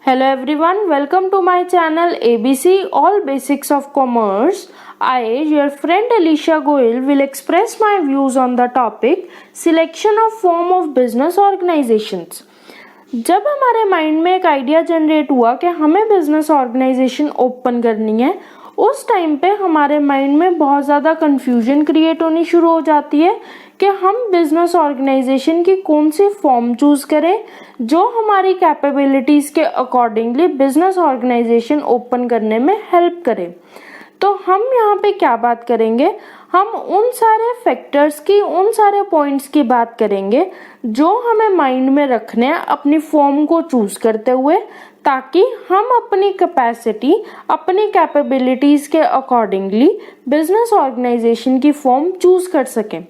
Hello everyone, welcome to my channel ABC All Basics of Commerce. I, your friend Alicia Goel, will express my views on the topic Selection of Form of Business Organizations. जब हमारे mind में एक idea generate हुआ कि हमें business organisation open करनी है, उस टाइम पे हमारे माइंड में बहुत ज़्यादा कन्फ्यूजन क्रिएट होनी शुरू हो जाती है कि हम बिजनेस ऑर्गेनाइजेशन की कौन सी फॉर्म चूज करें जो हमारी कैपेबिलिटीज़ के अकॉर्डिंगली बिजनेस ऑर्गेनाइजेशन ओपन करने में हेल्प करे। तो हम यहाँ पे क्या बात करेंगे, हम उन सारे फैक्टर्स की, उन सारे पॉइंट्स की बात करेंगे जो हमें माइंड में रखने हैं अपनी फॉर्म को चूज करते हुए, ताकि हम अपनी कैपेसिटी, अपनी कैपेबिलिटीज के अकॉर्डिंगली बिजनेस ऑर्गेनाइजेशन की फॉर्म चूज कर सकें।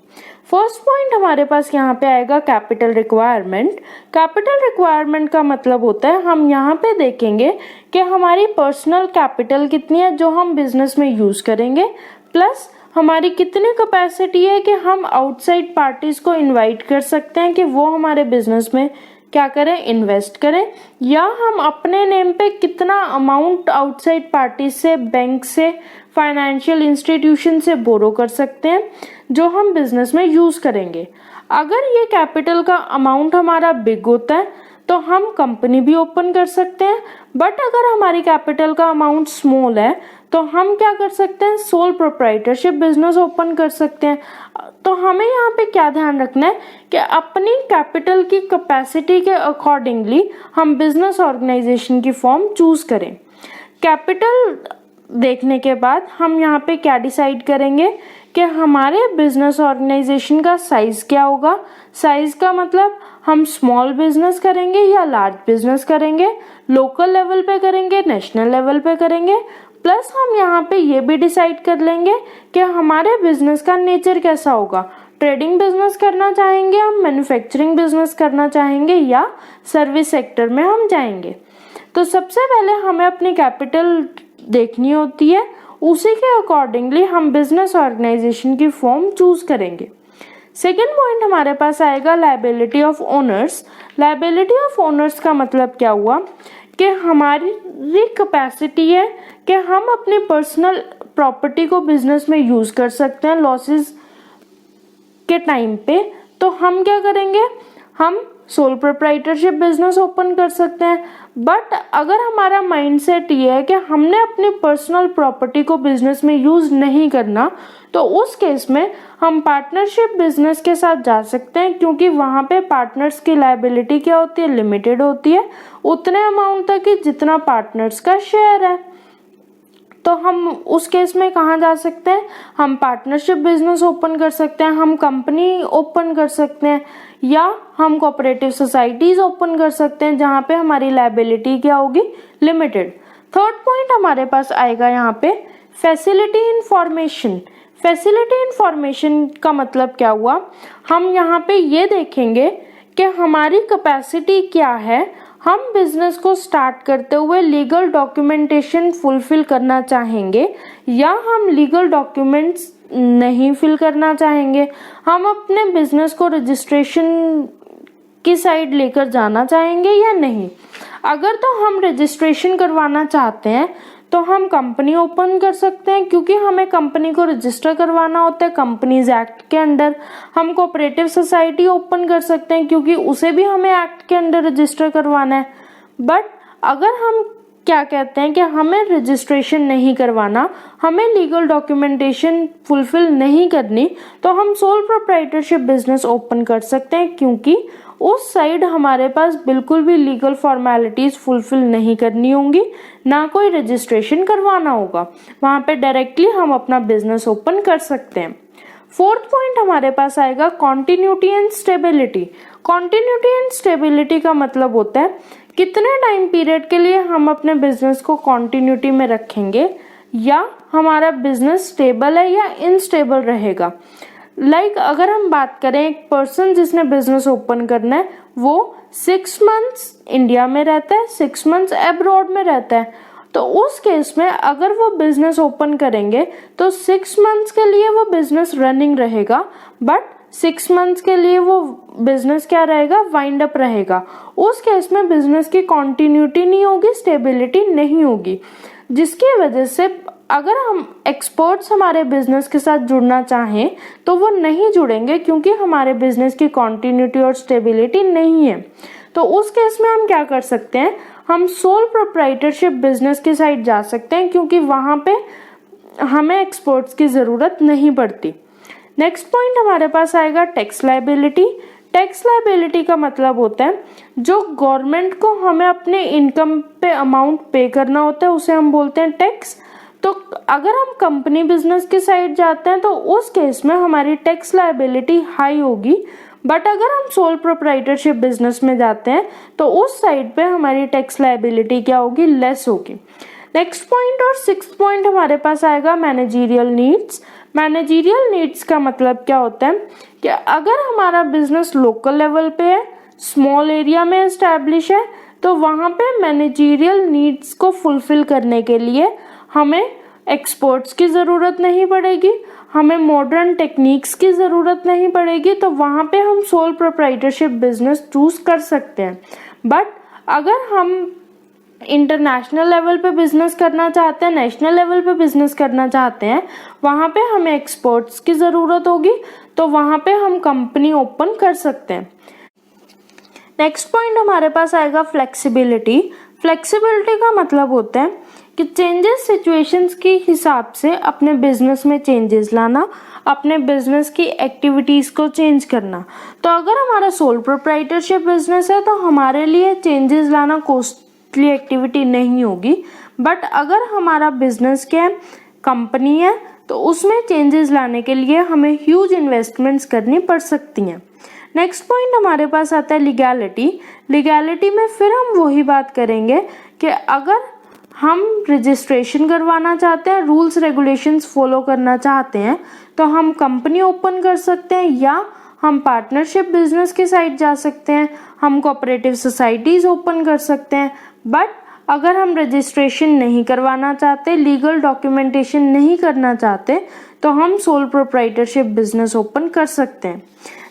फर्स्ट पॉइंट हमारे पास यहाँ पे आएगा कैपिटल रिक्वायरमेंट। कैपिटल रिक्वायरमेंट का मतलब होता है, हम यहाँ पे देखेंगे कि हमारी पर्सनल कैपिटल कितनी है जो हम बिजनेस में यूज करेंगे, प्लस हमारी कितनी कैपेसिटी है कि हम आउटसाइड पार्टीज को इनवाइट कर सकते हैं कि वो हमारे बिजनेस में क्या करें, इन्वेस्ट करें, या हम अपने नेम पे कितना अमाउंट आउटसाइड पार्टी से, बैंक से, फाइनेंशियल इंस्टीट्यूशन से बोरो कर सकते हैं जो हम बिजनेस में यूज करेंगे। अगर ये कैपिटल का अमाउंट हमारा बिग होता है तो हम कंपनी भी ओपन कर सकते हैं, बट अगर हमारी कैपिटल का अमाउंट स्मॉल है तो हम क्या कर सकते हैं, सोल प्रोप्राइटरशिप बिजनेस ओपन कर सकते हैं। तो हमें यहाँ पे क्या ध्यान रखना है कि अपनी कैपिटल की कैपेसिटी के अकॉर्डिंगली हम बिजनेस ऑर्गेनाइजेशन की फॉर्म चूज करें। कैपिटल देखने के बाद हम यहाँ पे क्या डिसाइड करेंगे कि हमारे बिजनेस ऑर्गेनाइजेशन का साइज क्या होगा। साइज का मतलब हम स्मॉल बिजनेस करेंगे या लार्ज बिजनेस करेंगे, लोकल लेवल पे करेंगे, नेशनल लेवल पे करेंगे, प्लस हम यहाँ पे ये भी डिसाइड कर लेंगे कि हमारे बिजनेस का नेचर कैसा होगा। ट्रेडिंग बिजनेस करना चाहेंगे हम, मैन्युफैक्चरिंग बिजनेस करना चाहेंगे, या सर्विस सेक्टर में हम जाएंगे। तो सबसे पहले हमें अपनी कैपिटल देखनी होती है, उसी के अकॉर्डिंगली हम बिजनेस ऑर्गेनाइजेशन की फॉर्म चूज करेंगे। सेकेंड पॉइंट हमारे पास आएगा liability of owners. Liability of owners का मतलब क्या हुआ कि हमारी कैपेसिटी है कि हम अपनी पर्सनल प्रॉपर्टी को बिजनेस में यूज कर सकते हैं लॉसेस के टाइम पे। तो हम क्या करेंगे, हम सोल प्रोप्राइटरशिप बिजनेस ओपन कर सकते हैं। बट अगर हमारा माइंडसेट ये है कि हमने अपनी पर्सनल प्रॉपर्टी को बिजनेस में यूज नहीं करना, तो उस केस में हम पार्टनरशिप बिजनेस के साथ जा सकते हैं, क्योंकि वहां पे पार्टनर्स की लायबिलिटी क्या होती है, लिमिटेड होती है, उतने अमाउंट तक कि जितना पार्टनर्स का शेयर है। तो हम उस केस में कहाँ जा सकते हैं, हम पार्टनरशिप बिजनेस ओपन कर सकते हैं, हम कंपनी ओपन कर सकते हैं, या हम कोऑपरेटिव सोसाइटीज ओपन कर सकते हैं जहाँ पे हमारी लायबिलिटी क्या होगी, लिमिटेड। थर्ड पॉइंट हमारे पास आएगा यहाँ पे फैसिलिटी इंफॉर्मेशन। फैसिलिटी इंफॉर्मेशन का मतलब क्या हुआ, हम यहाँ पे ये देखेंगे कि हमारी कैपेसिटी क्या है। हम बिजनेस को स्टार्ट करते हुए लीगल डॉक्यूमेंटेशन फुलफिल करना चाहेंगे, या हम लीगल डॉक्यूमेंट्स नहीं फिल करना चाहेंगे, हम अपने बिजनेस को रजिस्ट्रेशन की साइड लेकर जाना चाहेंगे या नहीं। अगर तो हम रजिस्ट्रेशन करवाना चाहते हैं तो हम कंपनी ओपन कर सकते हैं, क्योंकि हमें कंपनी को रजिस्टर करवाना होता है कंपनीज एक्ट के अंडर। हम कोऑपरेटिव सोसाइटी ओपन कर सकते हैं, क्योंकि उसे भी हमें एक्ट के अंडर रजिस्टर करवाना है। बट अगर हम क्या कहते हैं कि हमें रजिस्ट्रेशन नहीं करवाना, हमें लीगल डॉक्यूमेंटेशन फुलफिल नहीं करनी, तो हम सोल प्रोप्राइटरशिप बिजनेस ओपन कर सकते हैं, क्योंकि उस साइड हमारे पास बिल्कुल भी लीगल फॉर्मेलिटीज फुलफिल नहीं करनी होंगी, ना कोई रजिस्ट्रेशन करवाना होगा, वहां पे डायरेक्टली हम अपना बिजनेस ओपन कर सकते हैं। फोर्थ पॉइंट हमारे पास आएगा continuity and stability. Continuity and stability का मतलब होता है कितने टाइम पीरियड के लिए हम अपने बिजनेस को कॉन्टिन्यूटी में रखेंगे, या हमारा बिजनेस स्टेबल है या इनस्टेबल रहेगा। अगर हम बात करें, एक पर्सन जिसने बिजनेस ओपन करना है वो 6 मंथ्स इंडिया में रहता है, 6 मंथ्स अब्रॉड में रहता है, तो उस केस में अगर वो बिजनेस ओपन करेंगे तो 6 मंथ्स के लिए वो बिजनेस रनिंग रहेगा, बट 6 मंथ्स के लिए वो बिजनेस क्या रहेगा, वाइंड अप रहेगा। उस केस में बिजनेस की कॉन्टिन्यूटी नहीं होगी, स्टेबिलिटी नहीं होगी, जिसकी वजह से अगर हम एक्सपर्ट्स हमारे बिजनेस के साथ जुड़ना चाहें तो वो नहीं जुड़ेंगे, क्योंकि हमारे बिजनेस की कॉन्टिन्यूटी और स्टेबिलिटी नहीं है। तो उस केस में हम क्या कर सकते हैं, हम सोल प्रोप्राइटरशिप बिजनेस की साइड जा सकते हैं, क्योंकि वहां पे हमें एक्सपर्ट्स की जरूरत नहीं पड़ती। नेक्स्ट पॉइंट हमारे पास आएगा टैक्स लायबिलिटी। टैक्स लायबिलिटी का मतलब होता है जो गवर्नमेंट को हमें अपने इनकम पे अमाउंट पे करना होता है, उसे हम बोलते हैं टैक्स। तो अगर हम कंपनी बिजनेस की साइड जाते हैं तो उस केस में हमारी टैक्स लायबिलिटी हाई होगी, बट अगर हम सोल प्रोप्राइटरशिप बिजनेस में जाते हैं तो उस साइड पे हमारी टैक्स लायबिलिटी क्या होगी, लेस होगी। नेक्स्ट पॉइंट और 6th पॉइंट हमारे पास आएगा मैनेजरियल नीड्स। मैनेजरियल नीड्स का मतलब क्या होता है कि अगर हमारा बिजनेस लोकल लेवल पे है, स्मॉल एरिया में एस्टैब्लिश है, तो वहां पे मैनेजरियल नीड्स को फुलफिल करने के लिए हमें एक्सपर्ट्स की ज़रूरत नहीं पड़ेगी, हमें मॉडर्न टेक्निक्स की ज़रूरत नहीं पड़ेगी, तो वहाँ पे हम सोल प्रोप्राइटरशिप बिजनेस चूज कर सकते हैं। बट अगर हम इंटरनेशनल लेवल पे बिजनेस करना चाहते हैं, नेशनल लेवल पे बिजनेस करना चाहते हैं, वहाँ पे हमें एक्सपर्ट्स की ज़रूरत होगी, तो वहाँ पे हम कंपनी ओपन कर सकते हैं। नेक्स्ट पॉइंट हमारे पास आएगा फ्लेक्सिबिलिटी। फ्लेक्सिबिलिटी का मतलब होता है कि चेंजेस सिचुएशंस के हिसाब से अपने बिजनेस में चेंजेस लाना, अपने बिजनेस की एक्टिविटीज को चेंज करना। तो अगर हमारा सोल प्रोप्राइटरशिप बिजनेस है तो हमारे लिए चेंजेस लाना कॉस्टली एक्टिविटी नहीं होगी, बट अगर हमारा बिजनेस क्या कंपनी है तो उसमें चेंजेस लाने के लिए हमें ह्यूज इन्वेस्टमेंट्स करनी पड़ सकती हैं। नेक्स्ट पॉइंट हमारे पास आता है लीगैलिटी। लीगैलिटी में फिर हम वही बात करेंगे कि अगर हम रजिस्ट्रेशन करवाना चाहते हैं, रूल्स रेगुलेशंस फॉलो करना चाहते हैं, तो हम कंपनी ओपन कर सकते हैं या हम पार्टनरशिप बिजनेस की साइड जा सकते हैं, हम कोऑपरेटिव सोसाइटीज ओपन कर सकते हैं। बट अगर हम रजिस्ट्रेशन नहीं करवाना चाहते, लीगल डॉक्यूमेंटेशन नहीं करना चाहते, तो हम सोल प्रोप्राइटरशिप बिजनेस ओपन कर सकते हैं।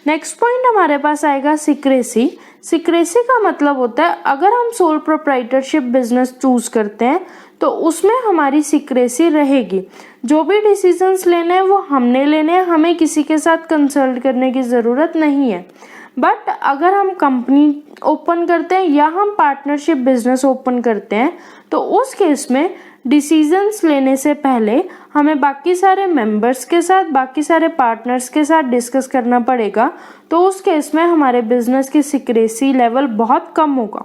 नेक्स्ट पॉइंट हमारे पास आएगा सीक्रेसी। सीक्रेसी का मतलब होता है अगर हम सोल प्रोप्राइटरशिप बिजनेस चूज करते हैं तो उसमें हमारी सीक्रेसी रहेगी, जो भी डिसीजंस लेने हैं वो हमने लेने हैं, हमें किसी के साथ कंसल्ट करने की ज़रूरत नहीं है। बट अगर हम कंपनी ओपन करते हैं या हम पार्टनरशिप बिजनेस ओपन करते हैं तो उस केस में डिसीजंस लेने से पहले हमें बाकी सारे मेंबर्स के साथ, बाकी सारे पार्टनर्स के साथ डिस्कस करना पड़ेगा, तो उस केस में हमारे बिजनेस की सीक्रेसी लेवल बहुत कम होगा।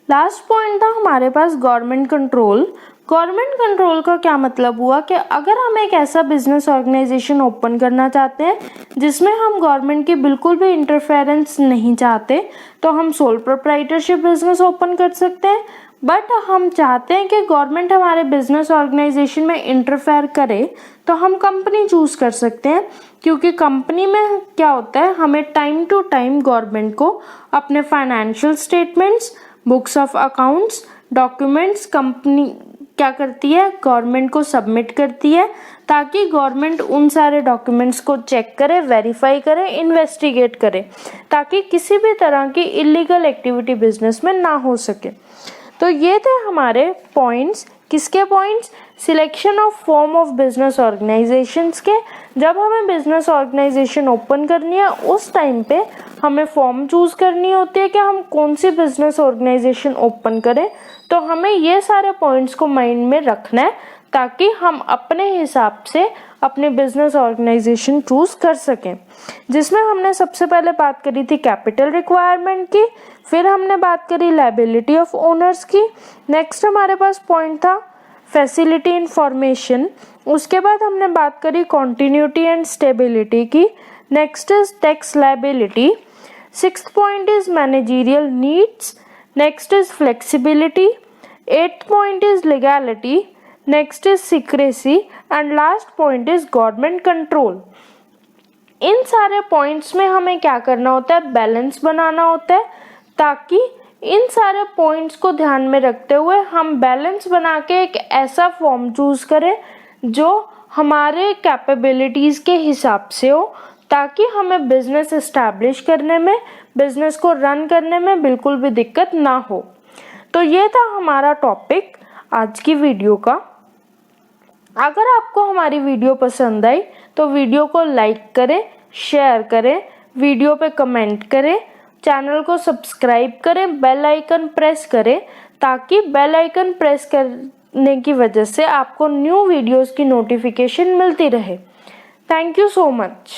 लास्ट पॉइंट था हमारे पास गवर्नमेंट कंट्रोल। गवर्नमेंट कंट्रोल का क्या मतलब हुआ कि अगर हम एक ऐसा बिजनेस ऑर्गेनाइजेशन ओपन करना चाहते हैं जिसमें हम गवर्नमेंट की बिल्कुल भी इंटरफेरेंस नहीं चाहते, तो हम सोल प्रोप्राइटरशिप बिजनेस ओपन कर सकते हैं। बट हम चाहते हैं कि गवर्नमेंट हमारे बिजनेस ऑर्गेनाइजेशन में इंटरफेयर करे, तो हम कंपनी चूज कर सकते हैं, क्योंकि कंपनी में क्या होता है, हमें टाइम टू टाइम गवर्नमेंट को अपने financial statements, books of accounts, documents company क्या करती है, गवर्नमेंट को सबमिट करती है, ताकि गवर्नमेंट उन सारे डॉक्यूमेंट्स को चेक करे, वेरीफाई करे, इन्वेस्टिगेट करे, ताकि किसी भी तरह की इलीगल एक्टिविटी बिजनेस में ना हो सके। तो ये थे हमारे पॉइंट्स। किसके points? Selection of form of business organisations के। जब हमें बिजनेस ऑर्गेनाइजेशन ओपन करनी है उस टाइम पे हमें फॉर्म चूज करनी होती है कि हम कौन सी बिजनेस ऑर्गेनाइजेशन ओपन करें। तो हमें ये सारे पॉइंट्स को माइंड में रखना है ताकि हम अपने हिसाब से अपने बिजनेस ऑर्गेनाइजेशन चूज कर सकें, जिसमें हमने सबसे पहले बात करी थी कैपिटल रिक्वायरमेंट की, फिर हमने बात करी लायबिलिटी ऑफ ओनर्स की, नेक्स्ट हमारे पास पॉइंट था फैसिलिटी इंफॉर्मेशन, उसके बाद हमने बात करी कॉन्टिन्यूटी एंड स्टेबिलिटी की, next is tax liability, 6th point is managerial needs, next is flexibility, 8th point is legality, next is secrecy and last point is government control. इन सारे points में हमें क्या करना होता है, बैलेंस बनाना होता है, ताकि इन सारे पॉइंट्स को ध्यान में रखते हुए हम बैलेंस बना के एक ऐसा फॉर्म चूज करें जो हमारे कैपेबिलिटीज के हिसाब से हो, ताकि हमें बिजनेस इस्टेब्लिश करने में, बिजनेस को रन करने में बिल्कुल भी दिक्कत ना हो। तो ये था हमारा टॉपिक आज की वीडियो का। अगर आपको हमारी वीडियो पसंद आई तो वीडियो को लाइक करें, शेयर करें, वीडियो पे कमेंट करें, चैनल को सब्सक्राइब करें, बेल आइकन प्रेस करें, ताकि बेल आइकन प्रेस करने की वजह से आपको न्यू वीडियोस की नोटिफिकेशन मिलती रहे। Thank you so much.